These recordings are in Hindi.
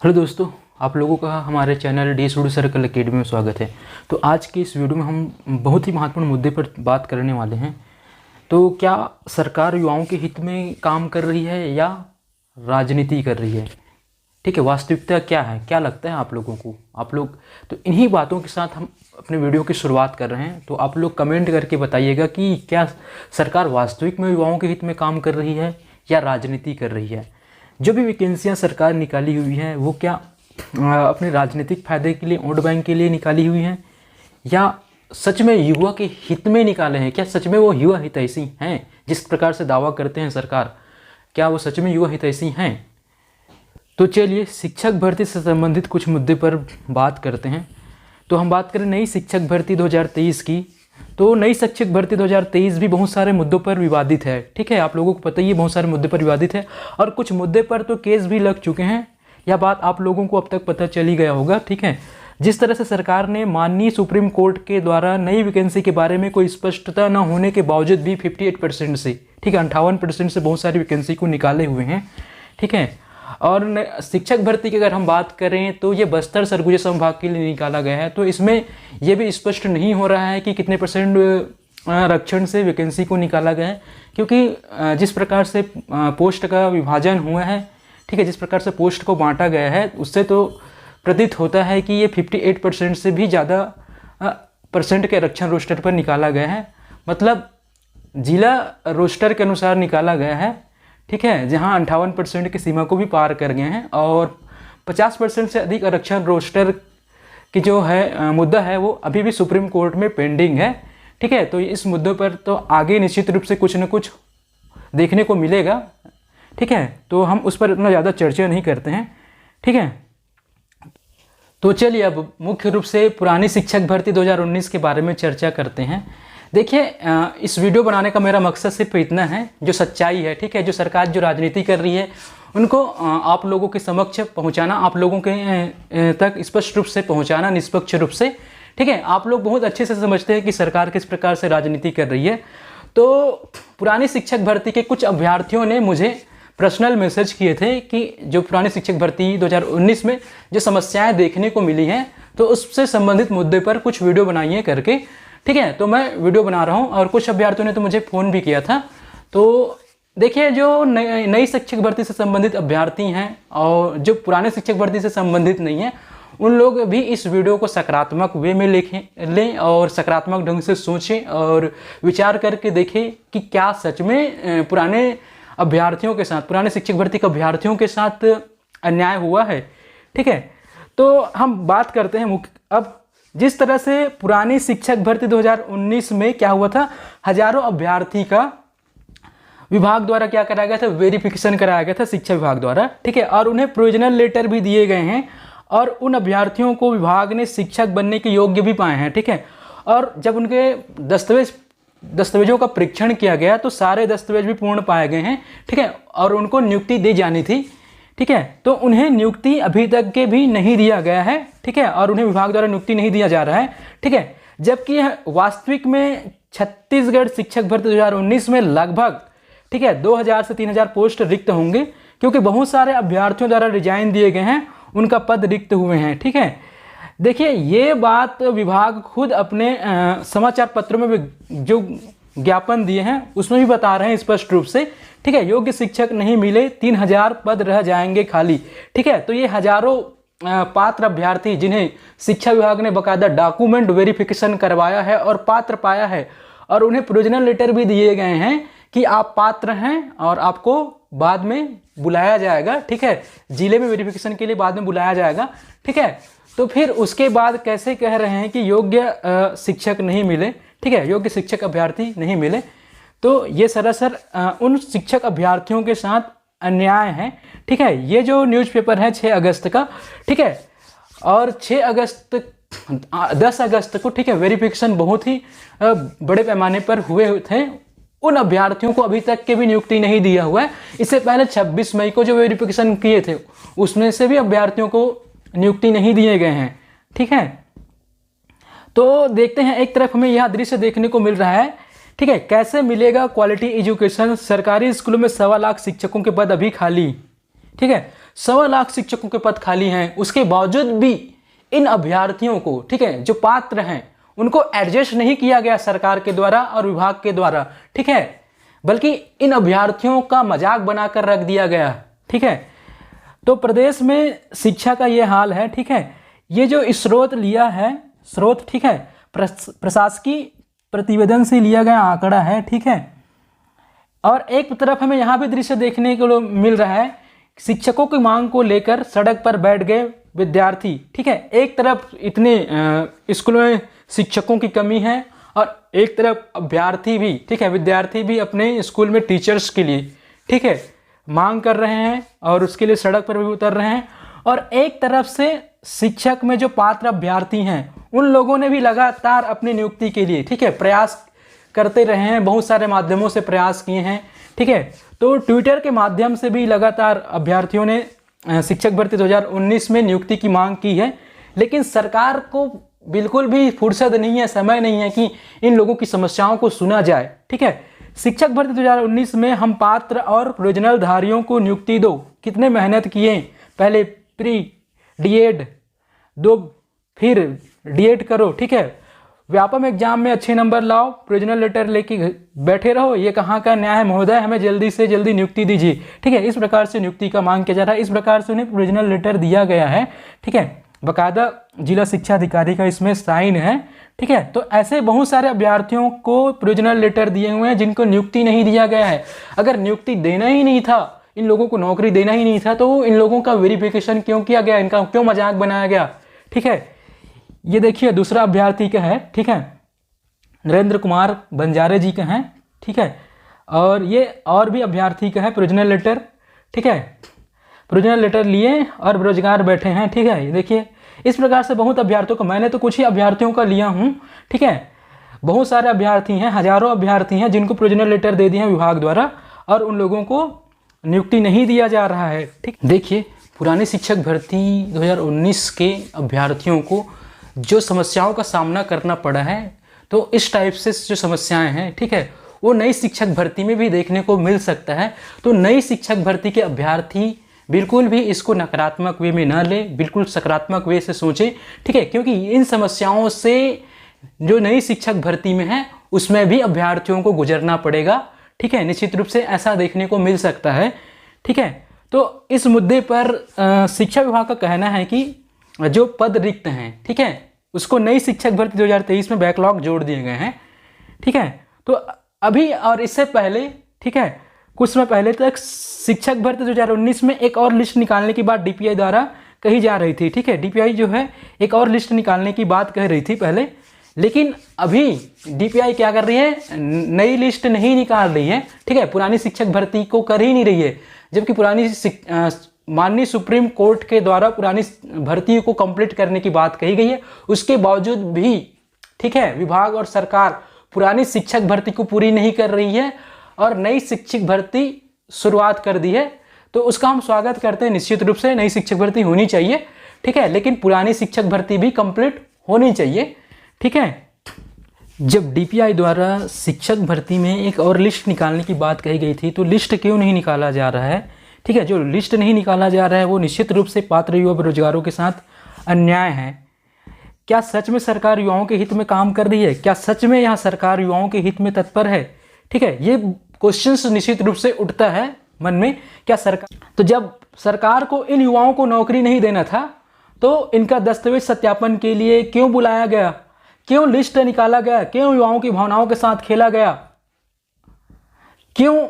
हेलो दोस्तों, आप लोगों का हमारे channel D studio circle academy में स्वागत है। तो आज की इस वीडियो में हम बहुत ही महत्वपूर्ण मुद्दे पर बात करने वाले हैं। तो क्या सरकार युवाओं के हित में काम कर रही है या राजनीति कर रही है? ठीक है, वास्तविकता क्या है, क्या लगता है आप लोगों को? आप लोग तो इन्हीं बातों के साथ हम अपने वीडियो की शुरुआत कर रहे हैं। तो आप लोग कमेंट करके बताइएगा कि क्या सरकार वास्तविक में युवाओं के हित में काम कर रही है या राजनीति कर रही है। जो भी वैकेंसियां सरकार निकाली हुई है वो क्या अपने राजनीतिक फायदे के लिए, वोट बैंक के लिए निकाली हुई हैं या सच में युवा के हित में निकाले हैं? क्या सच में वो युवा हितैषी हैं जिस प्रकार से दावा करते हैं सरकार? क्या वो सच में युवा हितैषी हैं? तो चलिए शिक्षक भर्ती से संबंधित कुछ मुद्दे पर बात करते हैं। तो हम बात करें नई शिक्षक भर्ती 2023 की। तो नई शिक्षक भर्ती 2023 भी बहुत सारे मुद्दों पर विवादित है। ठीक है, आप लोगों को पता ही है, बहुत सारे मुद्दे पर विवादित है और कुछ मुद्दे पर तो केस भी लग चुके हैं। यह बात आप लोगों को अब तक पता चल ही गया होगा। ठीक है, जिस तरह से सरकार ने माननीय सुप्रीम कोर्ट के द्वारा नई वैकेंसी के बारे में कोई स्पष्टता न होने के बावजूद भी 58% से, ठीक है, 58% से बहुत सारी वैकेंसी को निकाले हुए हैं। ठीक है, और शिक्षक भर्ती की अगर हम बात करें तो ये बस्तर सरगुजा संभाग के लिए निकाला गया है। तो इसमें ये भी स्पष्ट नहीं हो रहा है कि कितने % आरक्षण से वैकेंसी को निकाला गया है, क्योंकि जिस प्रकार से पोस्ट का विभाजन हुआ है, ठीक है, जिस प्रकार से पोस्ट को बांटा गया है, उससे तो प्रतीत होता है कि ये 58% से भी ज़्यादा % के आरक्षण रोस्टर पर निकाला गया है। मतलब जिला रोस्टर के अनुसार निकाला गया है। ठीक है, जहां 58% की सीमा को भी पार कर गए हैं और 50% से अधिक आरक्षण रोस्टर की जो है मुद्दा है वो अभी भी सुप्रीम कोर्ट में पेंडिंग है। ठीक है, तो इस मुद्दे पर तो आगे निश्चित रूप से कुछ न कुछ देखने को मिलेगा। ठीक है, तो हम उस पर इतना ज़्यादा चर्चा नहीं करते हैं। ठीक है, तो चलिए अब मुख्य रूप से पुरानी शिक्षक भर्ती 2019 के बारे में चर्चा करते हैं। देखिए, इस वीडियो बनाने का मेरा मकसद सिर्फ इतना है, जो सच्चाई है, ठीक है, जो सरकार जो राजनीति कर रही है उनको आप लोगों के समक्ष पहुंचाना, आप लोगों के तक स्पष्ट रूप से पहुंचाना, निष्पक्ष रूप से। ठीक है, आप लोग बहुत अच्छे से समझते हैं कि सरकार किस प्रकार से राजनीति कर रही है। तो पुरानी शिक्षक भर्ती के कुछ अभ्यर्थियों ने मुझे पर्सनल मैसेज किए थे कि जो पुरानी शिक्षक भर्ती 2019 में जो समस्याएं देखने को मिली हैं, तो उससे संबंधित मुद्दे पर कुछ वीडियो बनाइए करके। ठीक है, तो मैं वीडियो बना रहा हूं और कुछ अभ्यर्थियों ने तो मुझे फ़ोन भी किया था। तो देखिए, जो नई शिक्षक भर्ती से संबंधित अभ्यर्थी हैं और जो पुराने शिक्षक भर्ती से संबंधित नहीं हैं, उन लोग भी इस वीडियो को सकारात्मक वे में लें और सकारात्मक ढंग से सोचें और विचार करके देखें कि क्या सच में पुराने अभ्यर्थियों के साथ, पुराने शिक्षक भर्ती के अभ्यर्थियों के साथ अन्याय हुआ है। ठीक है, तो हम बात करते हैं अब जिस तरह से पुरानी शिक्षक भर्ती 2019 में क्या हुआ था, हजारों अभ्यर्थी का विभाग द्वारा क्या कराया गया था, वेरिफिकेशन कराया गया था शिक्षा विभाग द्वारा। ठीक है, और उन्हें प्रोविजनल लेटर भी दिए गए हैं और उन अभ्यर्थियों को विभाग ने शिक्षक बनने के योग्य भी पाए हैं। ठीक है, और जब उनके दस्तावेजों का परीक्षण किया गया तो सारे दस्तावेज भी पूर्ण पाए गए हैं। ठीक है, और उनको नियुक्ति दी जानी थी। ठीक है, तो उन्हें नियुक्ति अभी तक के भी नहीं दिया गया है। ठीक है, और उन्हें विभाग द्वारा नियुक्ति नहीं दिया जा रहा है। ठीक है, जबकि वास्तविक में छत्तीसगढ़ शिक्षक भर्ती 2019 में लगभग, ठीक है, 2000 से 3000 पोस्ट रिक्त होंगे, क्योंकि बहुत सारे अभ्यर्थियों द्वारा रिजाइन दिए गए हैं, उनका पद रिक्त हुए हैं। ठीक है, देखिए, ये बात विभाग खुद अपने समाचार पत्रों में जो ज्ञापन दिए हैं उसमें भी बता रहे हैं स्पष्ट रूप से। ठीक है, योग्य शिक्षक नहीं मिले, 3000 पद रह जाएंगे खाली। ठीक है, तो ये हजारों पात्र अभ्यर्थी जिन्हें शिक्षा विभाग ने बकायदा डॉक्यूमेंट वेरिफिकेशन करवाया है और पात्र पाया है और उन्हें प्रोविजनल लेटर भी दिए गए हैं कि आप पात्र हैं और आपको बाद में बुलाया जाएगा। ठीक है, जिले में वेरिफिकेशन के लिए बाद में बुलाया जाएगा। ठीक है, तो फिर उसके बाद कैसे कह रहे हैं कि योग्य शिक्षक नहीं मिले, ठीक है, योग्य शिक्षक अभ्यर्थी नहीं मिले। तो ये सरासर उन शिक्षक अभ्यर्थियों के साथ अन्याय है। ठीक है, ये जो न्यूज़पेपर है 6 अगस्त का, ठीक है, और 10 अगस्त को, ठीक है, वेरिफिकेशन बहुत ही बड़े पैमाने पर हुए थे। उन अभ्यर्थियों को अभी तक के भी नियुक्ति नहीं दिया हुआ है। इससे पहले 26 मई को जो वेरिफिकेशन किए थे उसमें से भी अभ्यर्थियों को नियुक्ति नहीं दिए गए हैं। ठीक है, तो देखते हैं, एक तरफ हमें यह दृश्य देखने को मिल रहा है। ठीक है, कैसे मिलेगा क्वालिटी एजुकेशन, सरकारी स्कूलों में 1.25 लाख शिक्षकों के पद अभी खाली। ठीक है, 1.25 लाख शिक्षकों के पद खाली हैं, उसके बावजूद भी इन अभ्यर्थियों को, ठीक है, जो पात्र हैं उनको एडजस्ट नहीं किया गया सरकार के द्वारा और विभाग के द्वारा, ठीक है, बल्कि इन अभ्यर्थियों का मजाक बनाकर रख दिया गया, ठीक है। तो प्रदेश में शिक्षा का ये हाल है, ठीक है। ये जो स्रोत लिया है, स्रोत, ठीक है, प्रशासकीय प्रतिवेदन से लिया गया आंकड़ा है, ठीक है। और एक तरफ हमें यहाँ भी दृश्य देखने को मिल रहा है, शिक्षकों की मांग को लेकर सड़क पर बैठ गए विद्यार्थी, ठीक है। एक तरफ इतने स्कूलों में शिक्षकों की कमी है और एक तरफ अभ्यर्थी भी, ठीक है, विद्यार्थी भी अपने स्कूल में टीचर्स के लिए, ठीक है, मांग कर रहे हैं और उसके लिए सड़क पर भी उतर रहे हैं। और एक तरफ से शिक्षक में जो पात्र अभ्यर्थी हैं उन लोगों ने भी लगातार अपनी नियुक्ति के लिए, ठीक है, प्रयास करते रहे हैं, बहुत सारे माध्यमों से प्रयास किए हैं, ठीक है। तो ट्विटर के माध्यम से भी लगातार अभ्यर्थियों ने शिक्षक भर्ती 2019 में नियुक्ति की मांग की है, लेकिन सरकार को बिल्कुल भी फुर्सत नहीं है, समय नहीं है कि इन लोगों की समस्याओं को सुना जाए, ठीक है। शिक्षक भर्ती 2019 में हम पात्र और प्रोविजनल धारियों को नियुक्ति दो, कितने मेहनत किए, पहले प्री डीएड दो, फिर डीएड करो, ठीक है, व्यापम एग्जाम में अच्छे नंबर लाओ, प्रोविजनल लेटर लेके बैठे रहो, ये कहाँ का न्याय है महोदय, हमें जल्दी से जल्दी नियुक्ति दीजिए, ठीक है। इस प्रकार से नियुक्ति का मांग किया जा रहा है, इस प्रकार से उन्हें प्रोविजनल लेटर दिया गया है, ठीक है, बाकायदा जिला शिक्षा अधिकारी का इसमें साइन है, ठीक है। तो ऐसे बहुत सारे अभ्यर्थियों को प्रोविजनल लेटर दिए हुए हैं जिनको नियुक्ति नहीं दिया गया है। अगर नियुक्ति देना ही नहीं था, इन लोगों को नौकरी देना ही नहीं था, तो इन लोगों का वेरिफिकेशन क्यों किया गया, इनका क्यों मजाक बनाया गया, ठीक है। ये देखिए दूसरा अभ्यर्थी का है, ठीक है, नरेंद्र कुमार बंजारे जी का है, ठीक है, और ये और भी अभ्यर्थी का है प्रोविजनल लेटर, ठीक है, प्रोविजनल लेटर लिए और बेरोजगार बैठे हैं, ठीक है। ये देखिए इस प्रकार से बहुत अभ्यर्थियों को, मैंने तो कुछ ही अभ्यर्थियों का लिया हूँ, ठीक है, बहुत सारे अभ्यर्थी हैं, हजारों अभ्यर्थी हैं जिनको प्रोविजनल लेटर दे दिए हैं विभाग द्वारा और उन लोगों को नियुक्ति नहीं दिया जा रहा है, ठीक। देखिए पुरानी शिक्षक भर्ती 2019 के अभ्यर्थियों को जो समस्याओं का सामना करना पड़ा है, तो इस टाइप से जो समस्याएं हैं, ठीक है, वो नई शिक्षक भर्ती में भी देखने को मिल सकता है। तो नई शिक्षक भर्ती के अभ्यर्थी बिल्कुल भी इसको नकारात्मक वे में न ले, बिल्कुल सकारात्मक वे से सोचें, ठीक है, क्योंकि इन समस्याओं से जो नई शिक्षक भर्ती में है उसमें भी अभ्यर्थियों को गुजरना पड़ेगा, ठीक है, निश्चित रूप से ऐसा देखने को मिल सकता है, ठीक है। तो इस मुद्दे पर शिक्षा विभाग का कहना है कि जो पद रिक्त हैं, ठीक है, उसको नई शिक्षक भर्ती 2023 में बैकलॉग जोड़ दिए गए हैं, ठीक है। तो अभी और इससे पहले, ठीक है, कुछ समय पहले तक शिक्षक भर्ती 2019 में एक और लिस्ट निकालने की बात डीपीआई द्वारा कही जा रही थी, ठीक है, डीपीआई जो है एक और लिस्ट निकालने की बात कह रही थी पहले, लेकिन अभी डीपीआई क्या कर रही है, नई लिस्ट नहीं निकाल रही है, ठीक है, पुरानी शिक्षक भर्ती को कर ही नहीं रही है, जबकि पुरानी माननीय सुप्रीम कोर्ट के द्वारा पुरानी भर्ती को कंप्लीट करने की बात कही गई है, उसके बावजूद भी, ठीक है, विभाग और सरकार पुरानी शिक्षक भर्ती को पूरी नहीं कर रही है और नई शिक्षक भर्ती शुरुआत कर दी है। तो उसका हम स्वागत करते हैं, निश्चित रूप से नई शिक्षक भर्ती होनी चाहिए, ठीक है, लेकिन पुरानी शिक्षक भर्ती भी कंप्लीट होनी चाहिए, ठीक है। जब डीपीआई द्वारा शिक्षक भर्ती में एक और लिस्ट निकालने की बात कही गई थी, तो लिस्ट क्यों नहीं निकाला जा रहा है, ठीक है, जो लिस्ट नहीं निकाला जा रहा है वो निश्चित रूप से पात्र युवा बेरोजगारों के साथ अन्याय है। क्या सच में सरकार युवाओं के हित में काम कर रही है, क्या सच में यहाँ सरकार युवाओं के हित में तत्पर है, ठीक है, ये क्वेश्चंस निश्चित रूप से उठता है मन में। क्या सरकार, तो जब सरकार को इन युवाओं को नौकरी नहीं देना था तो इनका दस्तावेज सत्यापन के लिए क्यों बुलाया गया, क्यों लिस्ट निकाला गया, क्यों युवाओं की भावनाओं के साथ खेला गया, क्यों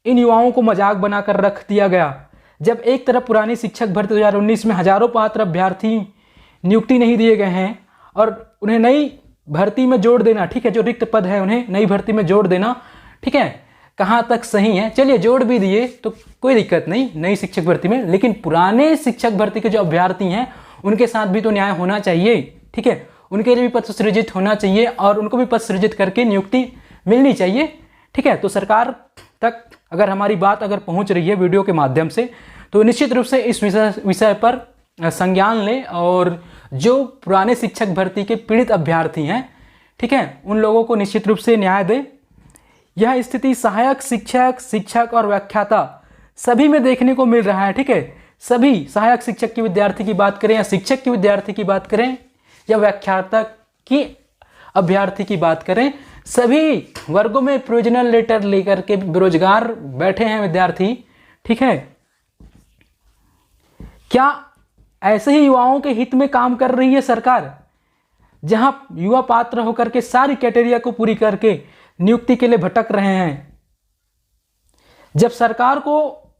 इन युवाओं को मजाक बनाकर रख दिया गया। जब एक तरफ पुरानी शिक्षक भर्ती 2019 में हजारों पात्र अभ्यर्थी नियुक्ति नहीं दिए गए हैं और उन्हें नई भर्ती में जोड़ देना, ठीक है, जो रिक्त पद है उन्हें नई भर्ती में जोड़ देना, ठीक है, कहाँ तक सही है, चलिए जोड़ भी दिए तो कोई दिक्कत नहीं नई शिक्षक भर्ती में, लेकिन पुराने शिक्षक भर्ती के जो अभ्यर्थी हैं उनके साथ भी तो न्याय होना चाहिए, ठीक है, उनके लिए भी पद सृजित होना चाहिए और उनको भी पद सृजित करके नियुक्ति मिलनी चाहिए, ठीक है। तो सरकार तक अगर हमारी बात अगर पहुंच रही है वीडियो के माध्यम से, तो निश्चित रूप से इस विषय पर संज्ञान लें और जो पुराने शिक्षक भर्ती के पीड़ित अभ्यर्थी हैं, ठीक है, उन लोगों को निश्चित रूप से न्याय दें। यह स्थिति सहायक शिक्षक, शिक्षक और व्याख्याता सभी में देखने को मिल रहा है, ठीक है। सभी सहायक शिक्षक के विद्यार्थी की बात करें या शिक्षक के विद्यार्थी की बात करें या व्याख्याता की अभ्यर्थी की बात करें, सभी वर्गों में प्रोविजनल लेटर लेकर के बेरोजगार बैठे हैं विद्यार्थी। ठीक है, क्या ऐसे ही युवाओं के हित में काम कर रही है सरकार, जहां युवा पात्र होकर के सारी क्राइटेरिया को पूरी करके नियुक्ति के लिए भटक रहे हैं? जब सरकार को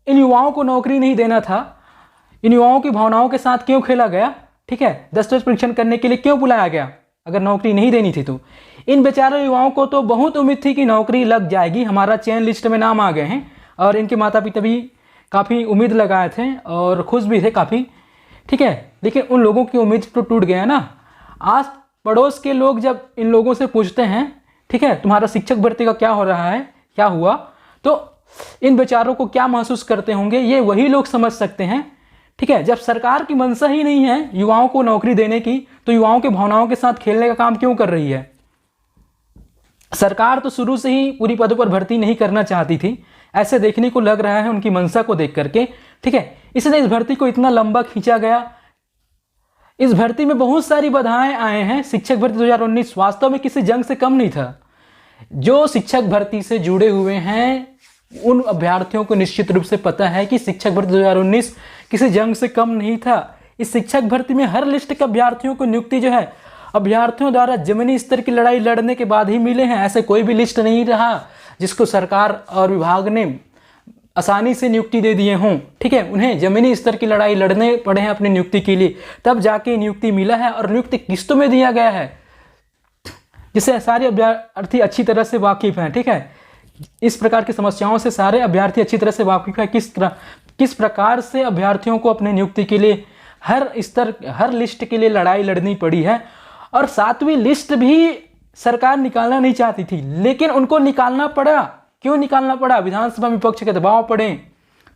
इन युवाओं को नौकरी नहीं देना था, इन युवाओं की भावनाओं के साथ क्यों खेला गया? ठीक है, दस्तावेज परीक्षण करने के लिए क्यों बुलाया गया अगर नौकरी नहीं देनी थी तो? इन बेचारे युवाओं को तो बहुत उम्मीद थी कि नौकरी लग जाएगी, हमारा चयन लिस्ट में नाम आ गए हैं, और इनके माता पिता भी काफ़ी उम्मीद लगाए थे और खुश भी थे काफ़ी। ठीक है, लेकिन उन लोगों की उम्मीद तो टूट गया ना। आज पड़ोस के लोग जब इन लोगों से पूछते हैं, ठीक है, तुम्हारा शिक्षक भर्ती का क्या हो रहा है, क्या हुआ, तो इन बेचारों को क्या महसूस करते होंगे, ये वही लोग समझ सकते हैं। ठीक है, जब सरकार की मंशा ही नहीं है युवाओं को नौकरी देने की, तो युवाओं के भावनाओं के साथ खेलने का काम क्यों कर रही है? सरकार तो शुरू से ही पूरी पदों पर भर्ती नहीं करना चाहती थी, ऐसे देखने को लग रहा है उनकी मंशा को देख करके। ठीक है, इसलिए इस भर्ती को इतना लंबा खींचा गया। इस भर्ती में बहुत सारी बाधाएं आए हैं। शिक्षक भर्ती 2019 वास्तव में किसी जंग से कम नहीं था। जो शिक्षक भर्ती से जुड़े हुए हैं उन अभ्यर्थियों को निश्चित रूप से पता है कि शिक्षक भर्ती 2019 किसी जंग से कम नहीं था। इस शिक्षक भर्ती में हर लिस्ट के अभ्यर्थियों को नियुक्ति जो है अभ्यर्थियों द्वारा जमीनी स्तर की लड़ाई लड़ने के बाद ही मिले हैं। ऐसे कोई भी लिस्ट नहीं रहा जिसको सरकार और विभाग ने आसानी से नियुक्ति दे दिए हों। ठीक है, उन्हें जमीनी स्तर की लड़ाई लड़ने पड़े हैं अपनी नियुक्ति के लिए, तब जाके नियुक्ति मिला है, और नियुक्ति किस्तों में दिया गया है, जिससे सारे अभ्यर्थी अच्छी तरह से वाकिफ हैं। ठीक है, इस प्रकार की समस्याओं से सारे अभ्यर्थी अच्छी तरह से वाकिफ है, किस प्रकार से अभ्यर्थियों को अपने नियुक्ति के लिए हर लिस्ट के लिए लड़ाई लड़नी पड़ी है। और 7वीं लिस्ट भी सरकार निकालना नहीं चाहती थी, लेकिन उनको निकालना पड़ा। क्यों निकालना पड़ा? विधानसभा में विपक्ष के दबाव पड़े।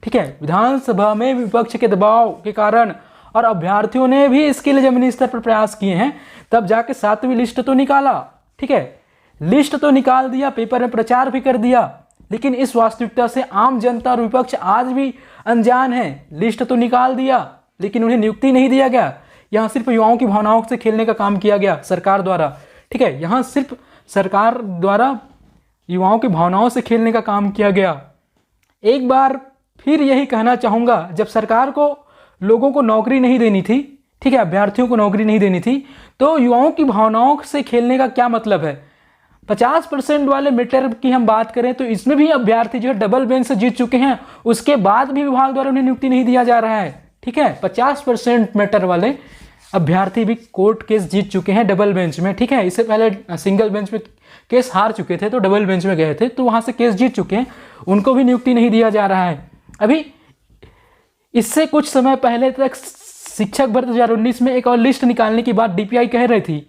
ठीक है, विधानसभा में विपक्ष के दबाव के कारण, और अभ्यर्थियों ने भी इसके लिए जमीनी स्तर पर प्रयास किए हैं, तब जाके 7वीं लिस्ट तो निकाला। ठीक है, लिस्ट तो निकाल दिया, पेपर में प्रचार भी कर दिया, लेकिन इस वास्तविकता से आम जनता और विपक्ष आज भी अनजान है। लिस्ट तो निकाल दिया, लेकिन उन्हें नियुक्ति नहीं दिया गया। यहाँ सिर्फ युवाओं की भावनाओं से खेलने का काम किया गया सरकार द्वारा। ठीक है, यहाँ सिर्फ सरकार द्वारा युवाओं की भावनाओं से खेलने का काम किया गया। एक बार फिर यही कहना चाहूँगा, जब सरकार को लोगों को नौकरी नहीं देनी थी, ठीक है, अभ्यर्थियों को नौकरी नहीं देनी थी, तो युवाओं की भावनाओं से खेलने का क्या मतलब है? 50% वाले मैटर की हम बात करें तो इसमें भी अभ्यर्थी जो है डबल बेंच से जीत चुके हैं, उसके बाद भी विभाग द्वारा उन्हें नियुक्ति नहीं दिया जा रहा है। ठीक है, 50% मैटर वाले अभ्यर्थी भी कोर्ट केस जीत चुके हैं डबल बेंच में। ठीक है, इससे पहले सिंगल बेंच में केस हार चुके थे तो डबल बेंच में गए थे, तो वहाँ से केस जीत चुके हैं, उनको भी नियुक्ति नहीं दिया जा रहा है। अभी इससे कुछ समय पहले तक शिक्षक भर्ती 2019 में एक और लिस्ट निकालने की बात DPI कह रही थी,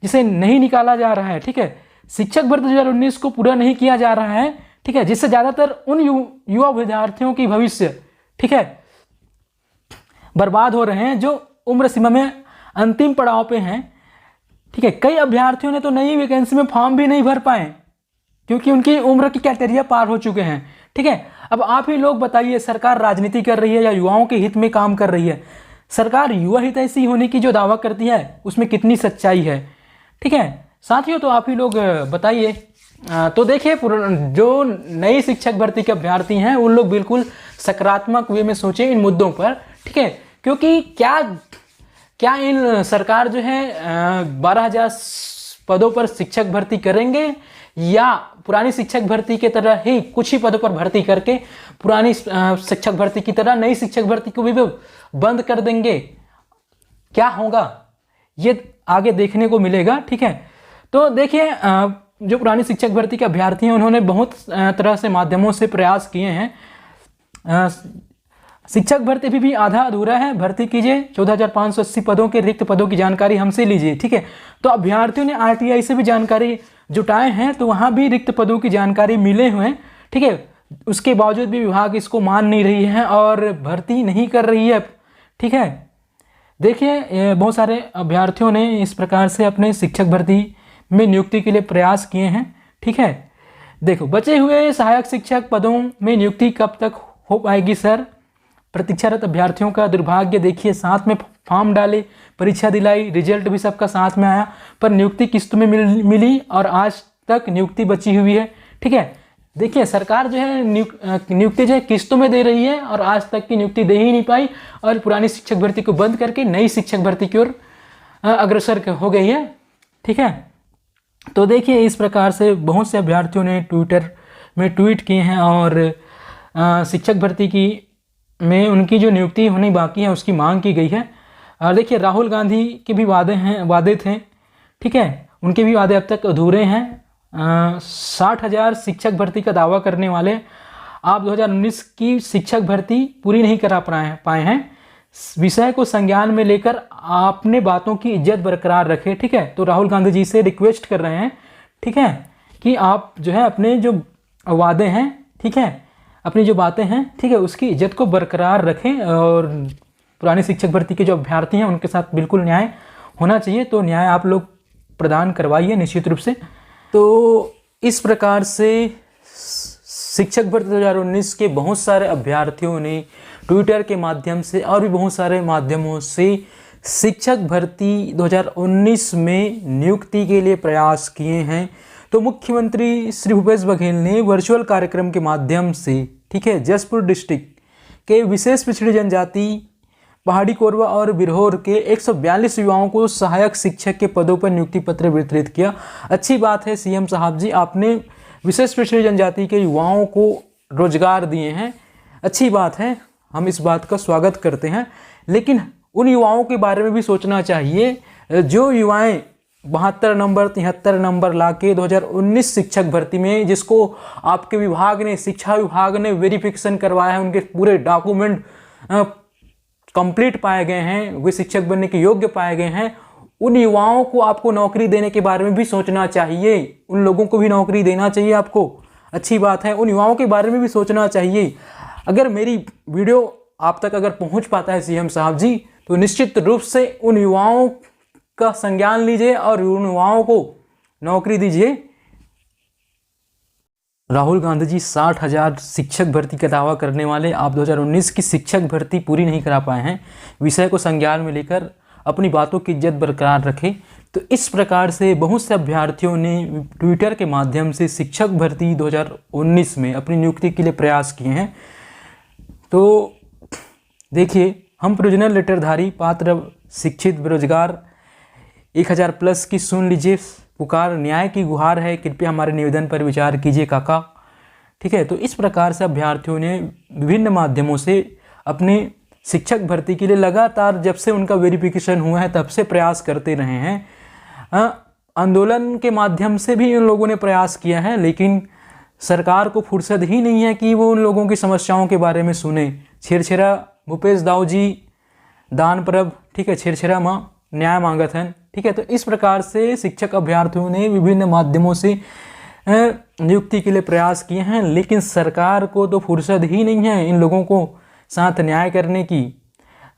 जिसे नहीं निकाला जा रहा है। ठीक है, शिक्षक भर्ती 2019 को पूरा नहीं किया जा रहा है। ठीक है, जिससे ज़्यादातर उन युवा विद्यार्थियों की भविष्य, ठीक है, बर्बाद हो रहे हैं जो उम्र सीमा में अंतिम पड़ाव पे हैं। ठीक है, कई अभ्यर्थियों ने तो नई वैकेंसी में फॉर्म भी नहीं भर पाए क्योंकि उनकी उम्र की क्राइटेरिया पार हो चुके हैं। ठीक है, अब आप ही लोग बताइए, सरकार राजनीति कर रही है या युवाओं के हित में काम कर रही है? सरकार युवा हितैषी होने की जो दावा करती है उसमें कितनी सच्चाई है? ठीक है साथियों, तो आप ही लोग बताइए। तो देखिए, जो नई शिक्षक भर्ती के अभ्यर्थी हैं उन लोग बिल्कुल सकारात्मक वे में सोचें इन मुद्दों पर। ठीक है, क्योंकि क्या इन सरकार जो है 12,000 पदों पर शिक्षक भर्ती करेंगे या पुरानी शिक्षक भर्ती की तरह ही कुछ ही पदों पर भर्ती करके पुरानी शिक्षक भर्ती की तरह नई शिक्षक भर्ती को भी बंद कर देंगे? क्या होगा ये आगे देखने को मिलेगा। ठीक है, तो देखिए, जो पुरानी शिक्षक भर्ती के अभ्यर्थी हैं उन्होंने बहुत तरह से माध्यमों से प्रयास किए हैं। शिक्षक भर्ती भी आधा अधूरा है, भर्ती कीजिए। 14,580 पदों के रिक्त पदों की जानकारी हमसे लीजिए। ठीक है, तो अभ्यर्थियों ने RTI से भी जानकारी जुटाए हैं, तो वहाँ भी रिक्त पदों की जानकारी मिले हुए हैं। ठीक है, उसके बावजूद भी विभाग इसको मान नहीं रही है और भर्ती नहीं कर रही है। ठीक है, देखिए, बहुत सारे अभ्यर्थियों ने इस प्रकार से अपने शिक्षक भर्ती में नियुक्ति के लिए प्रयास किए हैं। ठीक है, देखो, बचे हुए सहायक शिक्षक पदों में नियुक्ति कब तक हो पाएगी सर? प्रतीक्षारत अभ्यर्थियों का दुर्भाग्य देखिए, साथ में फॉर्म डाले, परीक्षा दिलाई, रिजल्ट भी सबका साथ में आया, पर नियुक्ति किस्तों में मिली और आज तक नियुक्ति बची हुई है। ठीक है, देखिए सरकार जो है नियुक्ति जो है किस्तों में दे रही है और आज तक की नियुक्ति दे ही नहीं पाई और पुरानी शिक्षक भर्ती को बंद करके नई शिक्षक भर्ती की ओर अग्रसर हो गई है। ठीक है, तो देखिए इस प्रकार से बहुत से अभ्यर्थियों ने ट्विटर में ट्वीट किए हैं और शिक्षक भर्ती की में उनकी जो नियुक्ति होनी बाकी है उसकी मांग की गई है। और देखिए राहुल गांधी के भी वादे थे। ठीक है, उनके भी वादे अब तक अधूरे हैं। 60,000 शिक्षक भर्ती का दावा करने वाले आप 2019 की शिक्षक भर्ती पूरी नहीं करा पाए हैं। विषय को संज्ञान में लेकर आपने बातों की इज्जत बरकरार रखे। ठीक है, तो राहुल गांधी जी से रिक्वेस्ट कर रहे हैं, ठीक है, कि आप जो है अपने जो वादे हैं, ठीक है, अपनी जो बातें हैं, ठीक है, उसकी इज्जत को बरकरार रखें और पुरानी शिक्षक भर्ती के जो अभ्यर्थी हैं उनके साथ बिल्कुल न्याय होना चाहिए। तो न्याय आप लोग प्रदान करवाइए निश्चित रूप से। तो इस प्रकार से शिक्षक भर्ती 2019 के बहुत सारे अभ्यर्थियों ने ट्विटर के माध्यम से और भी बहुत सारे माध्यमों से शिक्षक भर्ती 2019 में नियुक्ति के लिए प्रयास किए हैं। तो मुख्यमंत्री श्री भूपेश बघेल ने वर्चुअल कार्यक्रम के माध्यम से, ठीक है, जसपुर डिस्ट्रिक्ट के विशेष पिछड़ी जनजाति पहाड़ी कोरबा और बिरहोर के 142 युवाओं को सहायक शिक्षक के पदों पर नियुक्ति पत्र वितरित किया। अच्छी बात है सीएम साहब जी, आपने विशेष पिछड़ी जनजाति के युवाओं को रोजगार दिए हैं, अच्छी बात है, हम इस बात का स्वागत करते हैं। लेकिन उन युवाओं के बारे में भी सोचना चाहिए जो युवाएं 72 नंबर 73 नंबर लाके 2019 शिक्षक भर्ती में, जिसको आपके विभाग ने, शिक्षा विभाग ने वेरिफिकेशन करवाया है, उनके पूरे डॉक्यूमेंट कंप्लीट पाए गए हैं, वे शिक्षक बनने के योग्य पाए गए हैं, उन युवाओं को आपको नौकरी देने के बारे में भी सोचना चाहिए। उन लोगों को भी नौकरी देना चाहिए आपको, अच्छी बात है, उन युवाओं के बारे में भी सोचना चाहिए। अगर मेरी वीडियो आप तक अगर पहुंच पाता है सीएम साहब जी, तो निश्चित रूप से उन युवाओं का संज्ञान लीजिए और उन युवाओं को नौकरी दीजिए। राहुल गांधी जी 60,000 शिक्षक भर्ती का दावा करने वाले आप 2019 की शिक्षक भर्ती पूरी नहीं करा पाए हैं, विषय को संज्ञान में लेकर अपनी बातों की इज्जत बरकरार रखें। तो इस प्रकार से बहुत से अभ्यर्थियों ने ट्विटर के माध्यम से शिक्षक भर्ती 2019 में अपनी नियुक्ति के लिए प्रयास किए हैं। तो देखिए, हम प्रोविजनल लेटरधारी पात्र शिक्षित बेरोजगार 1000 प्लस की सुन लीजिए पुकार, न्याय की गुहार है, कृपया हमारे निवेदन पर विचार कीजिए काका। ठीक है, तो इस प्रकार से अभ्यर्थियों ने विभिन्न माध्यमों से अपने शिक्षक भर्ती के लिए लगातार, जब से उनका वेरिफिकेशन हुआ है तब से प्रयास करते रहे हैं। आंदोलन के माध्यम से भी उन लोगों ने प्रयास किया है, लेकिन सरकार को फुर्सत ही नहीं है कि वो उन लोगों की समस्याओं के बारे में सुने। छेरछेरा भूपेश दाऊ जी दान परब, ठीक है, छेरछेरा माँ न्याय मांगत हैं। ठीक है, तो इस प्रकार से शिक्षक अभ्यर्थियों ने विभिन्न माध्यमों से नियुक्ति के लिए प्रयास किए हैं, लेकिन सरकार को तो फुर्सत ही नहीं है इन लोगों को साथ न्याय करने की।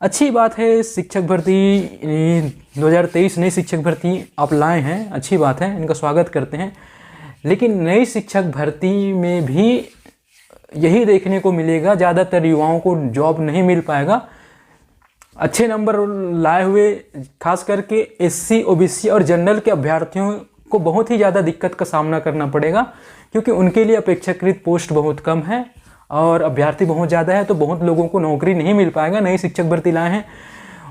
अच्छी बात है, शिक्षक भर्ती 2023 नई शिक्षक भर्ती आप लाए हैं, अच्छी बात है, इनका स्वागत करते हैं। लेकिन नई शिक्षक भर्ती में भी यही देखने को मिलेगा, ज़्यादातर युवाओं को जॉब नहीं मिल पाएगा। अच्छे नंबर लाए हुए खास करके एससी, ओबीसी और जनरल के अभ्यर्थियों को बहुत ही ज़्यादा दिक्कत का सामना करना पड़ेगा, क्योंकि उनके लिए अपेक्षाकृत पोस्ट बहुत कम है और अभ्यर्थी बहुत ज़्यादा है, तो बहुत लोगों को नौकरी नहीं मिल पाएगा। नई शिक्षक भर्ती लाए हैं,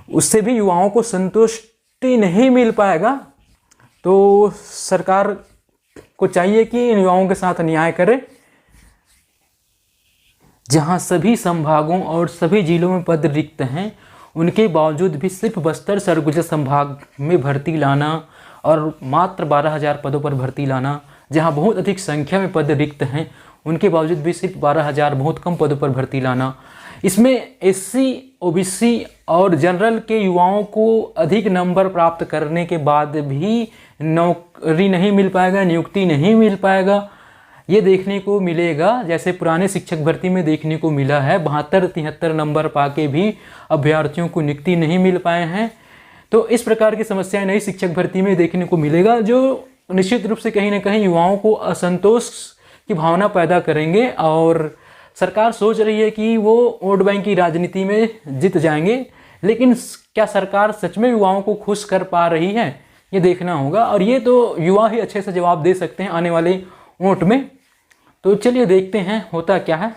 उससे भी युवाओं को संतुष्टि नहीं मिल पाएगा। तो सरकार को चाहिए कि इन युवाओं के साथ न्याय करे। जहां सभी संभागों और सभी जिलों में पद रिक्त हैं, उनके बावजूद भी सिर्फ बस्तर सरगुजा संभाग में भर्ती लाना और मात्र 12,000 पदों पर भर्ती लाना, जहां बहुत अधिक संख्या में पद रिक्त हैं, उनके बावजूद भी सिर्फ 12,000 बहुत कम पदों पर भर्ती लाना। इसमें एससी, ओबीसी और जनरल के युवाओं को अधिक नंबर प्राप्त करने के बाद भी नौकरी नहीं मिल पाएगा, नियुक्ति नहीं मिल पाएगा। ये देखने को मिलेगा जैसे पुराने शिक्षक भर्ती में देखने को मिला है, 72-73 नंबर पाके भी अभ्यर्थियों को नियुक्ति नहीं मिल पाए हैं। तो इस प्रकार की समस्याएं नई शिक्षक भर्ती में देखने को मिलेगा, जो निश्चित रूप से कहीं ना कहीं युवाओं को असंतोष की भावना पैदा करेंगे और सरकार सोच रही है कि वो वोट बैंक की राजनीति में जीत जाएंगे, लेकिन क्या सरकार सच में युवाओं को खुश कर पा रही है, ये देखना होगा। और ये तो युवा ही अच्छे से जवाब दे सकते हैं आने वाले वोट में। तो चलिए देखते हैं होता क्या है।